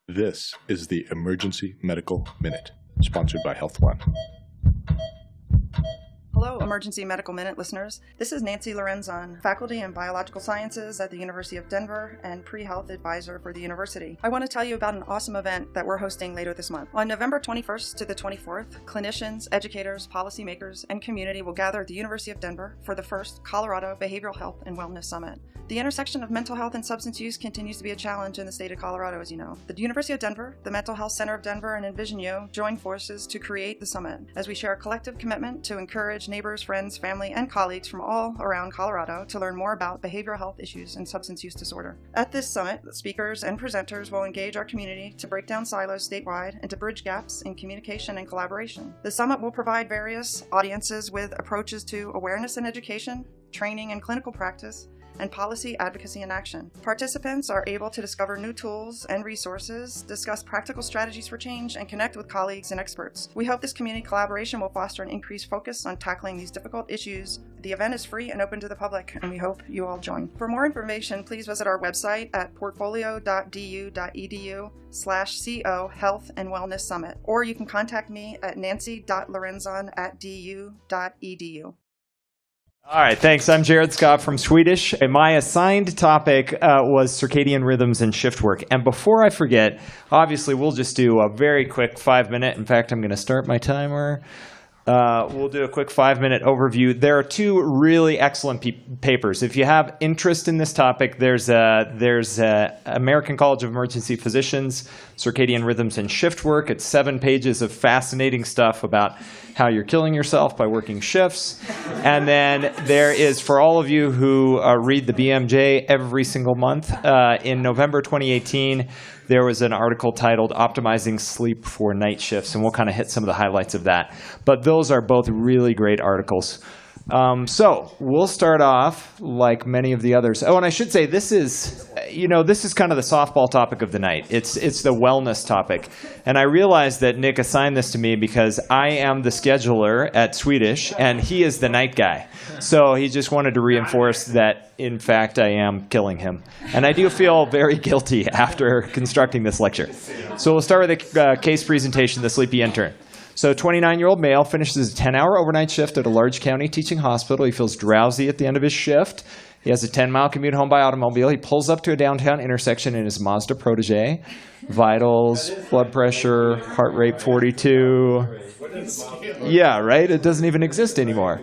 This is the Emergency Medical Minute, sponsored by Health One. Hello, Emergency Medical Minute listeners. This is Nancy Lorenzon, faculty in Biological Sciences at the University of Denver and pre-health advisor for the university. I want to tell you about an awesome event that we're hosting later this month. On November 21st to the 24th, clinicians, educators, policymakers, and community will gather at the University of Denver for the first Colorado Behavioral Health and Wellness Summit. The intersection of mental health and substance use continues to be a challenge in the state of Colorado, as you know. The University of Denver, the Mental Health Center of Denver, and Envision join forces to create the summit as we share a collective commitment to encourage neighbors, friends, family, and colleagues from all around Colorado to learn more about behavioral health issues and substance use disorder. At this summit, the speakers and presenters will engage our community to break down silos statewide and to bridge gaps in communication and collaboration. The summit will provide various audiences with approaches to awareness and education, training and clinical practice, and policy, advocacy, and action. Participants are able to discover new tools and resources, discuss practical strategies for change, and connect with colleagues and experts. We hope this community collaboration will foster an increased focus on tackling these difficult issues. The event is free and open to the public, and we hope you all join. For more information, please visit our website at portfolio.du.edu/CO Health and Wellness Summit, or you can contact me at nancy.lorenzon@du.edu. All right, thanks. I'm Jared Scott from Swedish, and my assigned topic was circadian rhythms and shift work. And before I forget, obviously we'll just do a very quick 5-minute. In fact, I'm going to start my timer. We'll do a quick 5-minute overview. There are two really excellent papers. If you have interest in this topic, there's American College of Emergency Physicians, Circadian Rhythms and Shift Work. It's 7 pages of fascinating stuff about how you're killing yourself by working shifts. And then there is, for all of you who read the BMJ every single month, in November 2018, there was an article titled Optimizing Sleep for Night Shifts, and we'll kind of hit some of the highlights of that. But those are both really great articles. So we'll start off like many of the others. Oh, and I should say this is kind of the softball topic of the night. It's the wellness topic. And I realized that Nick assigned this to me because I am the scheduler at Swedish, and he is the night guy. So he just wanted to reinforce that, in fact, I am killing him. And I do feel very guilty after constructing this lecture. So we'll start with a case presentation, The Sleepy Intern. So a 29-year-old male finishes a 10-hour overnight shift at a large county teaching hospital. He feels drowsy at the end of his shift. He has a 10-mile commute home by automobile. He pulls up to a downtown intersection in his Mazda Protege. Vitals, blood pressure, heart rate 42. Yeah, right? It doesn't even exist anymore.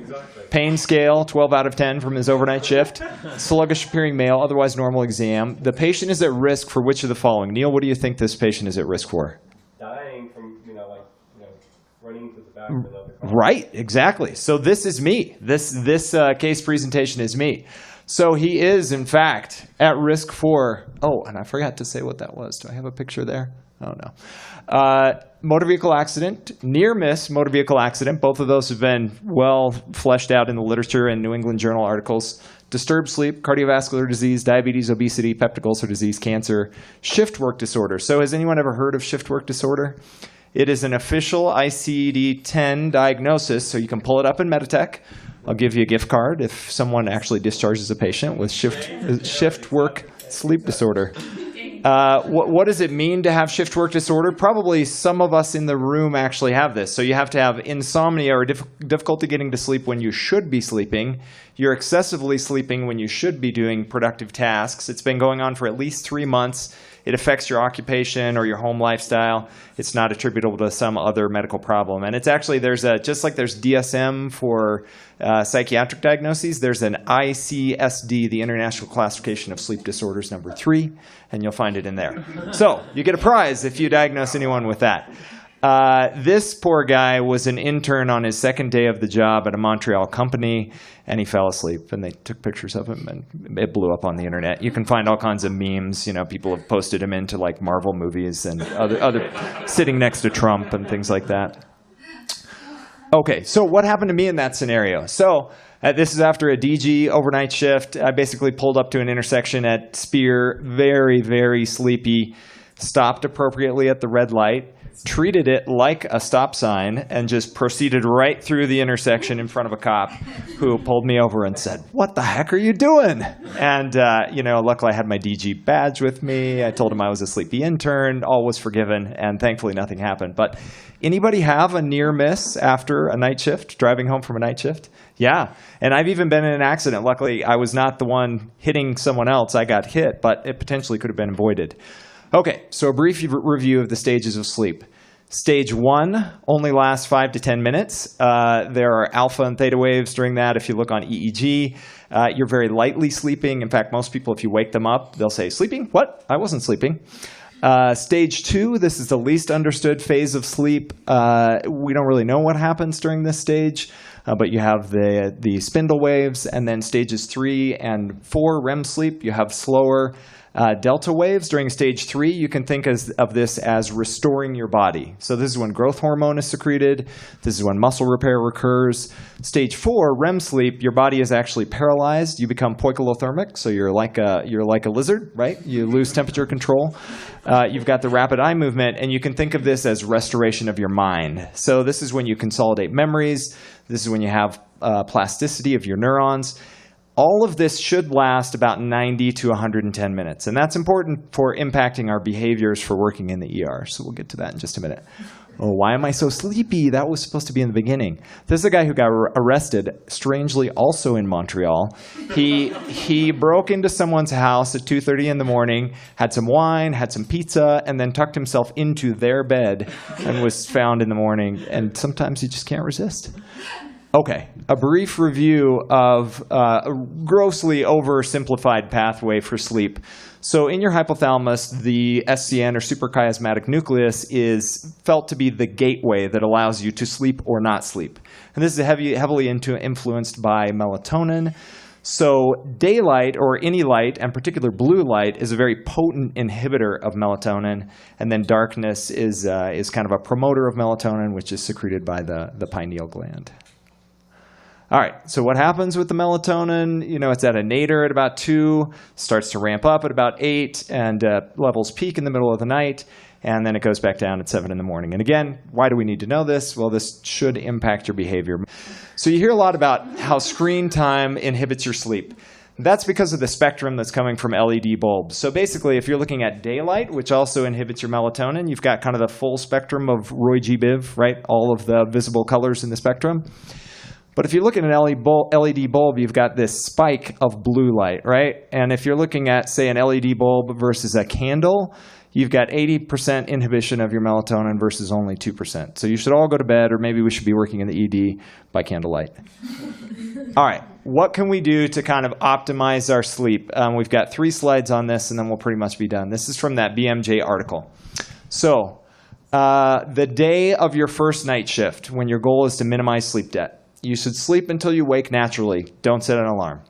Pain scale, 12 out of 10 from his overnight shift. Sluggish appearing male, otherwise normal exam. The patient is at risk for which of the following? Neil, what do you think this patient is at risk for? Dying from, running to the back of another car. Right, exactly. So this is me. This case presentation is me. So he is, in fact, at risk for, and I forgot to say what that was. Do I have a picture there? Oh, no. Motor vehicle accident, near-miss motor vehicle accident. Both of those have been well fleshed out in the literature and New England Journal articles. Disturbed sleep, cardiovascular disease, diabetes, obesity, peptic ulcer disease, cancer, shift work disorder. So has anyone ever heard of shift work disorder? It is an official ICD-10 diagnosis, so you can pull it up in Meditech. I'll give you a gift card if someone actually discharges a patient with shift work sleep disorder. What does it mean to have shift work disorder? Probably some of us in the room actually have this. So you have to have insomnia or difficulty getting to sleep when you should be sleeping. You're excessively sleeping when you should be doing productive tasks. It's been going on for at least 3 months. It affects your occupation or your home lifestyle. It's not attributable to some other medical problem. And it's actually, just like there's DSM for psychiatric diagnoses, there's an ICSD, the International Classification of Sleep Disorders, number 3, and you'll find it in there. So you get a prize if you diagnose anyone with that. This poor guy was an intern on his second day of the job at a Montreal company, and he fell asleep, and they took pictures of him, and it blew up on the internet. You can find all kinds of memes. People have posted him into like Marvel movies and other sitting next to Trump and things like that. Okay, so what happened to me in that scenario? So this is after a DG overnight shift. I basically pulled up to an intersection at Spear, very, very sleepy, stopped appropriately at the red light, treated it like a stop sign, and just proceeded right through the intersection in front of a cop who pulled me over and said, "What the heck are you doing?" And, luckily I had my DG badge with me. I told him I was a sleepy intern. All was forgiven, and thankfully nothing happened. But anybody have a near miss after a night shift, driving home from a night shift? Yeah. And I've even been in an accident. Luckily, I was not the one hitting someone else. I got hit, but it potentially could have been avoided. Okay, so a brief review of the stages of sleep. Stage 1 only lasts 5 to 10 minutes. There are alpha and theta waves during that. If you look on EEG, you're very lightly sleeping. In fact, most people, if you wake them up, they'll say, "Sleeping? What? I wasn't sleeping." Stage 2, this is the least understood phase of sleep. We don't really know what happens during this stage, but you have the spindle waves. And then stages 3 and 4, REM sleep, you have slower delta waves. During stage 3, you can think of this as restoring your body. So this is when growth hormone is secreted. This is when muscle repair recurs. Stage 4, REM sleep, your body is actually paralyzed. You become poikilothermic, so you're like a lizard, right? You lose temperature control. You've got the rapid eye movement, and you can think of this as restoration of your mind. So this is when you consolidate memories. This is when you have plasticity of your neurons. All of this should last about 90 to 110 minutes, and that's important for impacting our behaviors for working in the ER. So we'll get to that in just a minute. Oh, why am I so sleepy? That was supposed to be in the beginning. This is a guy who got arrested, strangely also in Montreal. He broke into someone's house at 2:30 in the morning, had some wine, had some pizza, and then tucked himself into their bed and was found in the morning. And sometimes you just can't resist. Okay, a brief review of a grossly oversimplified pathway for sleep. So in your hypothalamus, the SCN or suprachiasmatic nucleus is felt to be the gateway that allows you to sleep or not sleep. And this is heavily influenced by melatonin. So daylight, or any light, and particular blue light, is a very potent inhibitor of melatonin. And then darkness is kind of a promoter of melatonin, which is secreted by the pineal gland. All right, so what happens with the melatonin? It's at a nadir at about 2, starts to ramp up at about 8, and levels peak in the middle of the night, and then it goes back down at 7 in the morning. And again, why do we need to know this? Well, this should impact your behavior. So you hear a lot about how screen time inhibits your sleep. That's because of the spectrum that's coming from LED bulbs. So basically, if you're looking at daylight, which also inhibits your melatonin, you've got kind of the full spectrum of Roy G. Biv, right? All of the visible colors in the spectrum. But if you look at an LED bulb, you've got this spike of blue light, right? And if you're looking at, say, an LED bulb versus a candle, you've got 80% inhibition of your melatonin versus only 2%. So you should all go to bed, or maybe we should be working in the ED by candlelight. All right, what can we do to kind of optimize our sleep? We've got 3 slides on this, and then we'll pretty much be done. This is from that BMJ article. So the day of your first night shift, when your goal is to minimize sleep debt, you should sleep until you wake naturally. Don't set an alarm.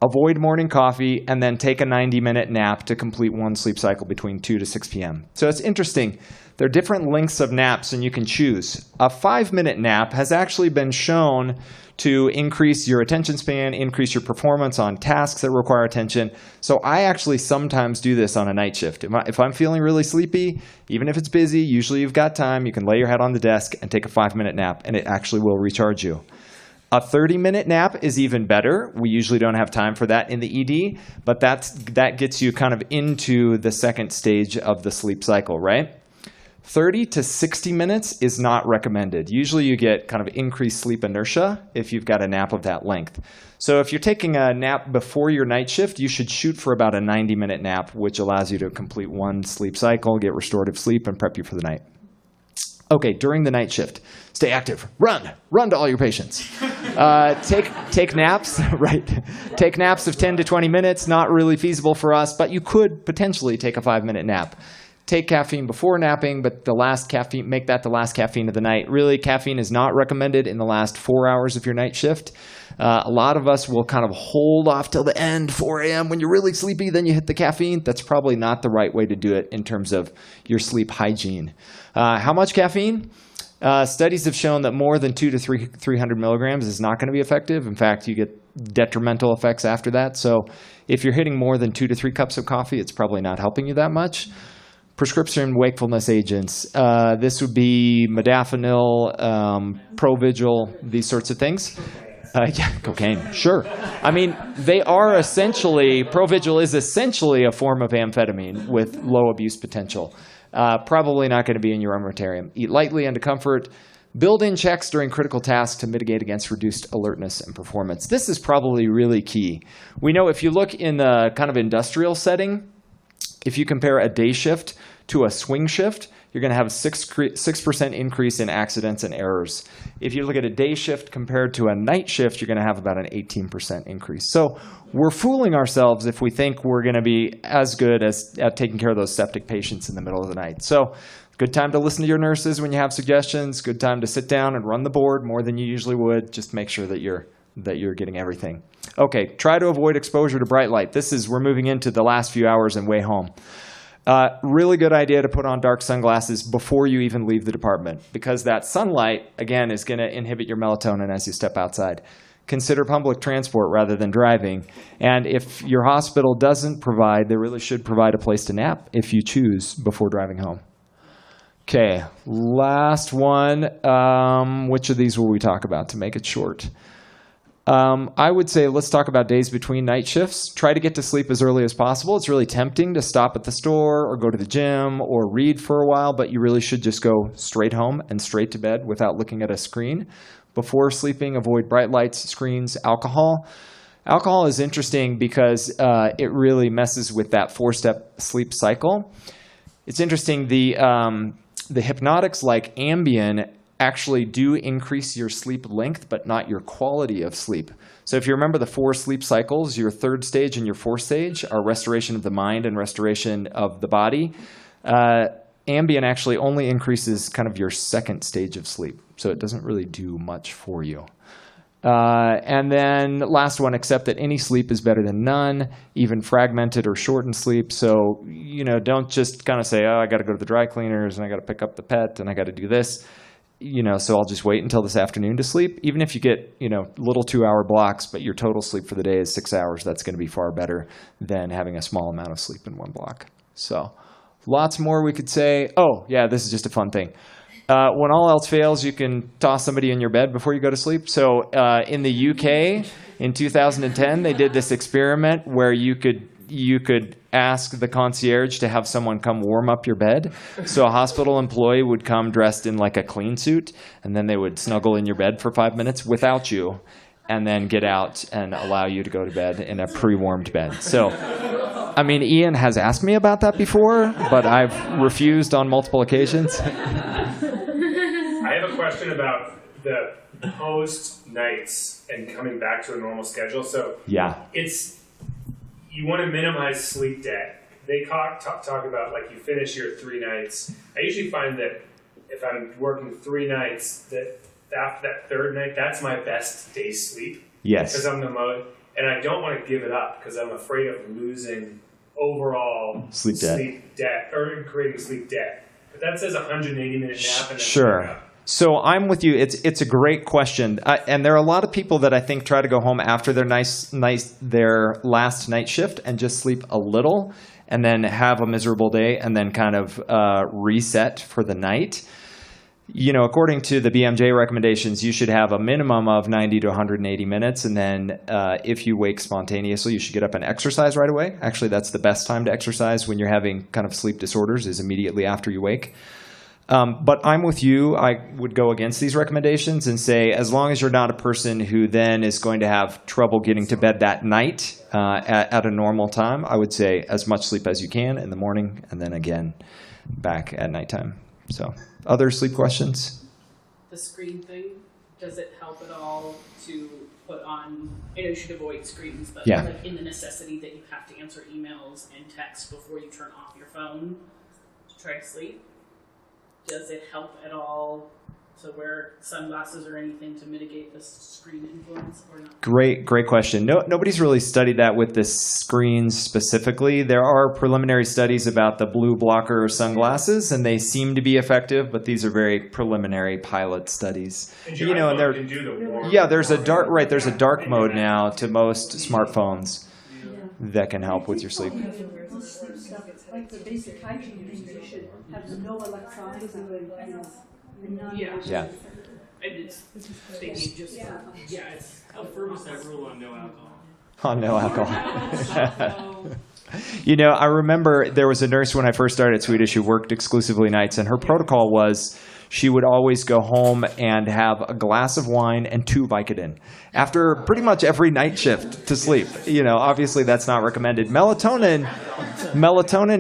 Avoid morning coffee, and then take a 90-minute nap to complete one sleep cycle between 2 to 6 p.m. So it's interesting. There are different lengths of naps, and you can choose. A 5-minute nap has actually been shown to increase your attention span, increase your performance on tasks that require attention. So I actually sometimes do this on a night shift. If I'm feeling really sleepy, even if it's busy, usually you've got time, you can lay your head on the desk and take a 5-minute nap, and it actually will recharge you. A 30-minute nap is even better. We usually don't have time for that in the ED, but that gets you kind of into the second stage of the sleep cycle, right? 30 to 60 minutes is not recommended. Usually you get kind of increased sleep inertia if you've got a nap of that length. So if you're taking a nap before your night shift, you should shoot for about a 90-minute nap, which allows you to complete one sleep cycle, get restorative sleep, and prep you for the night. Okay, during the night shift, stay active. Run to all your patients. Take naps, right? Take naps of 10 to 20 minutes, not really feasible for us, but you could potentially take a 5-minute nap. Take caffeine before napping, but make that the last caffeine of the night. Really, caffeine is not recommended in the last 4 hours of your night shift. A lot of us will kind of hold off till the end, 4 a.m. When you're really sleepy, then you hit the caffeine. That's probably not the right way to do it in terms of your sleep hygiene. How much caffeine? Studies have shown that more than 200 to 300 milligrams is not going to be effective. In fact, you get detrimental effects after that. So if you're hitting more than 2 to 3 cups of coffee, it's probably not helping you that much. Prescription wakefulness agents. This would be modafinil, Provigil, these sorts of things. Yeah, cocaine, sure. I mean, they are essentially, Provigil is essentially a form of amphetamine with low abuse potential. Probably not going to be in your armamentarium. Eat lightly and to comfort. Build in checks during critical tasks to mitigate against reduced alertness and performance. This is probably really key. We know if you look in the kind of industrial setting, if you compare a day shift to a swing shift, you're going to have a 6% increase in accidents and errors. If you look at a day shift compared to a night shift, you're going to have about an 18% increase. So we're fooling ourselves if we think we're going to be as good at taking care of those septic patients in the middle of the night. So good time to listen to your nurses when you have suggestions. Good time to sit down and run the board more than you usually would. Just make sure that you're getting everything. Okay, try to avoid exposure to bright light. We're moving into the last few hours and way home. Really good idea to put on dark sunglasses before you even leave the department, because that sunlight, again, is going to inhibit your melatonin as you step outside. Consider public transport rather than driving. And if your hospital doesn't provide, they really should provide a place to nap if you choose before driving home. Okay, last one. Which of these will we talk about to make it short? I would say let's talk about days between night shifts. Try to get to sleep as early as possible. It's really tempting to stop at the store or go to the gym or read for a while, but you really should just go straight home and straight to bed without looking at a screen. Before sleeping, avoid bright lights, screens, alcohol. Alcohol is interesting because it really messes with that 4-step sleep cycle. It's interesting, the hypnotics like Ambien actually do increase your sleep length, but not your quality of sleep. So if you remember the 4 sleep cycles, your 3rd stage and your 4th stage are restoration of the mind and restoration of the body. Ambien actually only increases kind of your 2nd stage of sleep, so it doesn't really do much for you. And then last one, accept that any sleep is better than none, even fragmented or shortened sleep. So, don't just kind of say, oh, I got to go to the dry cleaners and I got to pick up the pet and I got to do this. So I'll just wait until this afternoon to sleep. Even if you get, little 2-hour blocks, but your total sleep for the day is 6 hours, that's going to be far better than having a small amount of sleep in one block. So lots more we could say. Oh, yeah, this is just a fun thing. When all else fails, you can toss somebody in your bed before you go to sleep. So in the UK in 2010, they did this experiment where you could ask the concierge to have someone come warm up your bed. So a hospital employee would come dressed in like a clean suit, and then they would snuggle in your bed for 5 minutes without you, and then get out and allow you to go to bed in a pre-warmed bed. So, I mean, Ian has asked me about that before, but I've refused on multiple occasions. I have a question about the post nights and coming back to a normal schedule. So yeah, you want to minimize sleep debt. They talk about like you finish your 3 nights. I usually find that if I'm working 3 nights, that after that 3rd night, that's my best day's sleep. Yes. Because I'm the mode, and I don't want to give it up because I'm afraid of losing overall sleep debt or creating sleep debt. But that says 180-minute nap. And sure. So I'm with you. It's a great question, and there are a lot of people that I think try to go home after their their last night shift and just sleep a little, and then have a miserable day, and then kind of reset for the night. According to the BMJ recommendations, you should have a minimum of 90 to 180 minutes, and then if you wake spontaneously, you should get up and exercise right away. Actually, that's the best time to exercise when you're having kind of sleep disorders, is immediately after you wake. But I'm with you. I would go against these recommendations and say, as long as you're not a person who then is going to have trouble getting to bed that night at a normal time, I would say as much sleep as you can in the morning, and then again back at nighttime. So, other sleep questions? The screen thing, does it help at all to put on, I know you should avoid screens, but yeah, like in the necessity that you have to answer emails and texts before you turn off your phone to try to sleep? Does it help at all to wear sunglasses or anything to mitigate the screen influence or not? Great question. Nobody's really studied that with the screens specifically. There are preliminary studies about the blue blocker sunglasses, and they seem to be effective, but these are very preliminary pilot studies. And there's a dark mode now to most smartphones that can help with your sleep. like the basic hygiene things, you should have no electronics and Yeah. Yeah. And it's thinking just it's How firm is that rule on no alcohol? Oh, no alcohol. You know, I remember there was a nurse when I first started at Swedish who worked exclusively nights, and her protocol was she would always go home and have a glass of wine and 2 Vicodin after pretty much every night shift to sleep. You know, obviously that's not recommended. Melatonin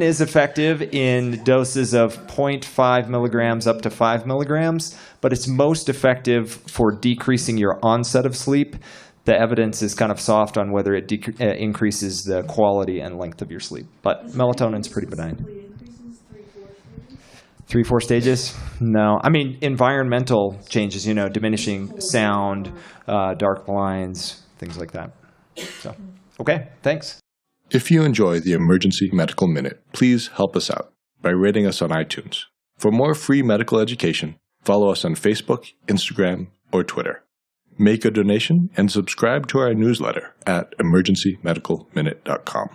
is effective in doses of 0.5 milligrams up to 5 milligrams, but it's most effective for decreasing your onset of sleep. The evidence is kind of soft on whether it increases the quality and length of your sleep. But melatonin's pretty benign. 3-4 stages? No. I mean, environmental changes, you know, diminishing sound, dark blinds, things like that. So, okay, thanks. If you enjoy the Emergency Medical Minute, please help us out by rating us on iTunes. For more free medical education, follow us on Facebook, Instagram, or Twitter. Make a donation and subscribe to our newsletter at emergencymedicalminute.com.